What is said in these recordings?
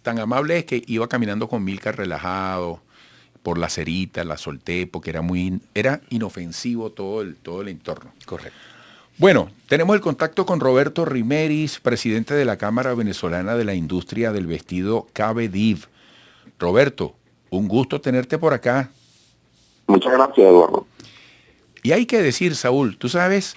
Tan amable es que iba caminando con Milka relajado por la cerita, la solté porque era inofensivo todo el entorno. Correcto. Bueno, tenemos el contacto con Roberto Rimeris, presidente de la Cámara Venezolana de la Industria del Vestido CABEDIV. Roberto, un gusto tenerte por acá. Muchas gracias, Eduardo. Y hay que decir, Saúl, ¿tú sabes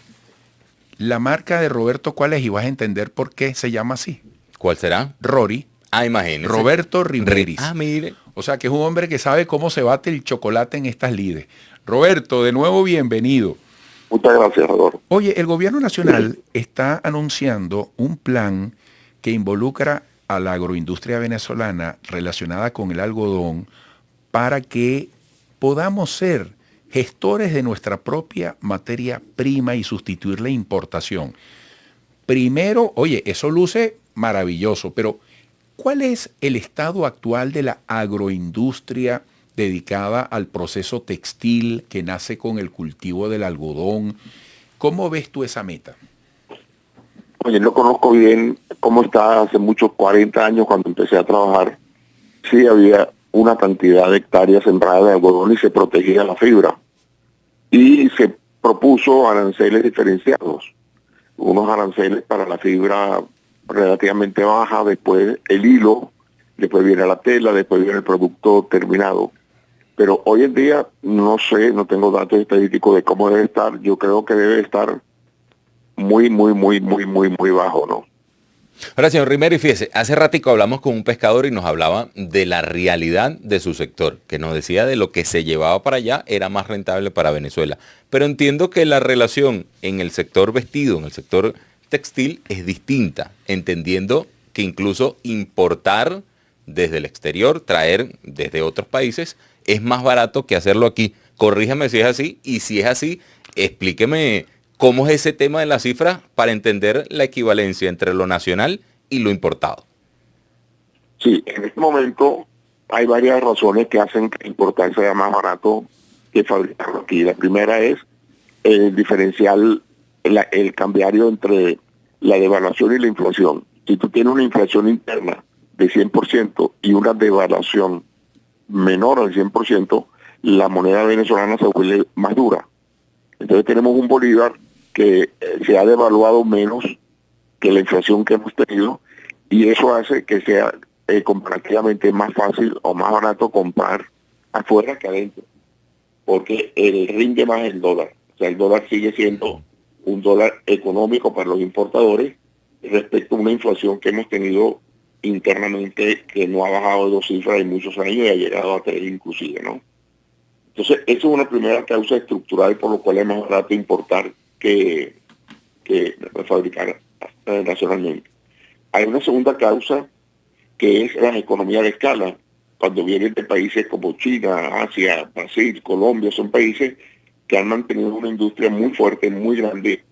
la marca de Roberto cuál es? Y vas a entender por qué se llama así. ¿Cuál será? Rory. Ah, imagínese. Roberto Rimeris. Mire. O sea que es un hombre que sabe cómo se bate el chocolate en estas lides. Roberto, de nuevo bienvenido. Muchas gracias, Eduardo. Oye, el gobierno nacional está anunciando un plan que involucra a la agroindustria venezolana relacionada con el algodón para que podamos ser gestores de nuestra propia materia prima y sustituir la importación. Primero, oye, eso luce maravilloso, pero ¿cuál es el estado actual de la agroindustria dedicada al proceso textil que nace con el cultivo del algodón? ¿Cómo ves tú esa meta? Oye, no conozco bien cómo está hace muchos 40 años cuando empecé a trabajar. Sí había una cantidad de hectáreas sembradas de algodón y se protegía la fibra. Y se propuso aranceles diferenciados. Unos aranceles para la fibra relativamente baja, después el hilo, después viene la tela, después viene el producto terminado. Pero hoy en día no sé, no tengo datos estadísticos de cómo debe estar. Yo creo que debe estar muy bajo, ¿no? Ahora, señor Rimeri, fíjese, hace ratico hablamos con un pescador y nos hablaba de la realidad de su sector, que nos decía de lo que se llevaba para allá era más rentable para Venezuela. Pero entiendo que la relación en el sector vestido, en el sector textil, es distinta, entendiendo que incluso importar desde el exterior, traer desde otros países, es más barato que hacerlo aquí. Corríjame si es así, y si es así, explíqueme cómo es ese tema de las cifras para entender la equivalencia entre lo nacional y lo importado. Sí, en este momento hay varias razones que hacen que importar sea más barato que fabricarlo aquí. La primera es el diferencial, el cambiario entre la devaluación y la inflación. Si tú tienes una inflación interna de 100% y una devaluación menor al 100%, la moneda venezolana se vuelve más dura. Entonces tenemos un bolívar que se ha devaluado menos que la inflación que hemos tenido, y eso hace que sea comparativamente más fácil o más barato comprar afuera que adentro, porque rinde más el dólar. O sea, el dólar sigue siendo un dólar económico para los importadores respecto a una inflación que hemos tenido internamente que no ha bajado de 2 cifras en muchos años y ha llegado a 3 inclusive, ¿no? Entonces, eso es una primera causa estructural por lo cual es más barato importar que fabricar nacionalmente. Hay una segunda causa que es la economía de escala. Cuando vienen de países como China, Asia, Brasil, Colombia, son países que han mantenido una industria muy fuerte, muy grande.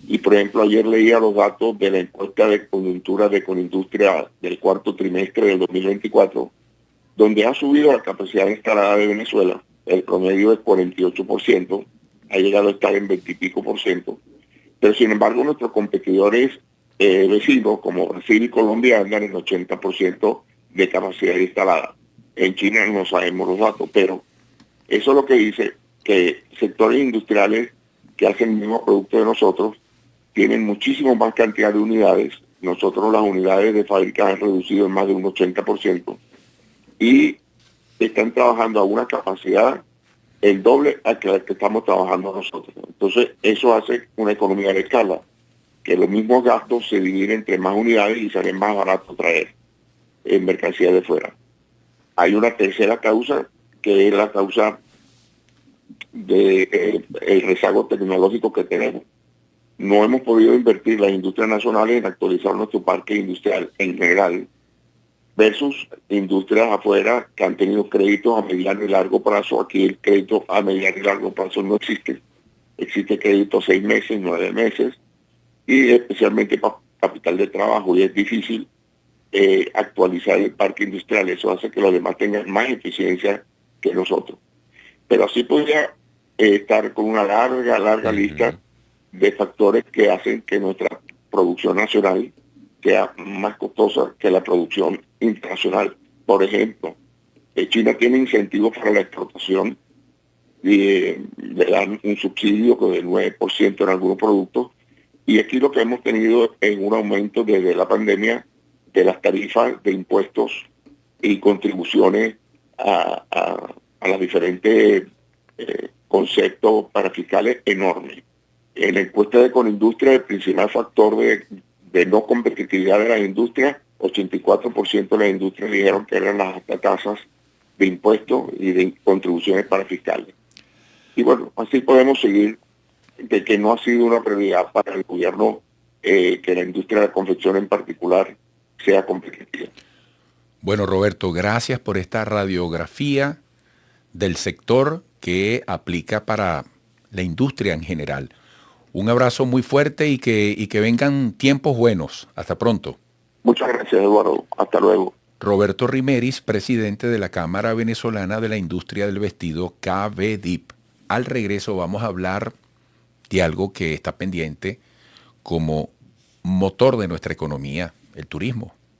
Y por ejemplo, ayer leía los datos de la encuesta de coyuntura de Conindustria del cuarto trimestre del 2024, donde ha subido la capacidad instalada de Venezuela. El promedio es 48%, ha llegado a estar en 20 y pico por ciento. Pero sin embargo, nuestros competidores vecinos como Brasil y Colombia andan en 80% de capacidad instalada. En China no sabemos los datos, pero eso es lo que dice que sectores industriales que hacen el mismo producto de nosotros tienen muchísimo más cantidad de unidades. Nosotros las unidades de fábrica han reducido en más de un 80% y están trabajando a una capacidad el doble a la que estamos trabajando nosotros. Entonces, eso hace una economía de escala, que los mismos gastos se dividen entre más unidades y salen más barato traer en mercancía de fuera. Hay una tercera causa, que es la causa de el rezago tecnológico que tenemos. No hemos podido invertir las industrias nacionales en actualizar nuestro parque industrial en general, versus industrias afuera que han tenido créditos a mediano y largo plazo. Aquí el crédito a mediano y largo plazo no existe. Existe crédito a 6 meses, 9 meses, y especialmente para capital de trabajo, y es difícil actualizar el parque industrial. Eso hace que los demás tengan más eficiencia que nosotros. Pero así podría estar con una larga lista de factores que hacen que nuestra producción nacional sea más costosa que la producción internacional. Por ejemplo, China tiene incentivos para la exportación y le dan un subsidio del 9% en algunos productos. Y aquí lo que hemos tenido es un aumento desde la pandemia de las tarifas de impuestos y contribuciones a los diferentes conceptos parafiscales enormes. En la encuesta de Conindustria, el principal factor de no competitividad de las industrias, 84% de las industrias dijeron que eran las altas tasas de impuestos y de contribuciones parafiscales. Y bueno, así podemos seguir, de que no ha sido una prioridad para el gobierno que la industria de la confección en particular sea competitiva. Bueno, Roberto, gracias por esta radiografía del sector que aplica para la industria en general. Un abrazo muy fuerte y que vengan tiempos buenos. Hasta pronto. Muchas gracias, Eduardo. Hasta luego. Roberto Rimeris, presidente de la Cámara Venezolana de la Industria del Vestido, CAVEDIP. Al regreso vamos a hablar de algo que está pendiente como motor de nuestra economía, el turismo.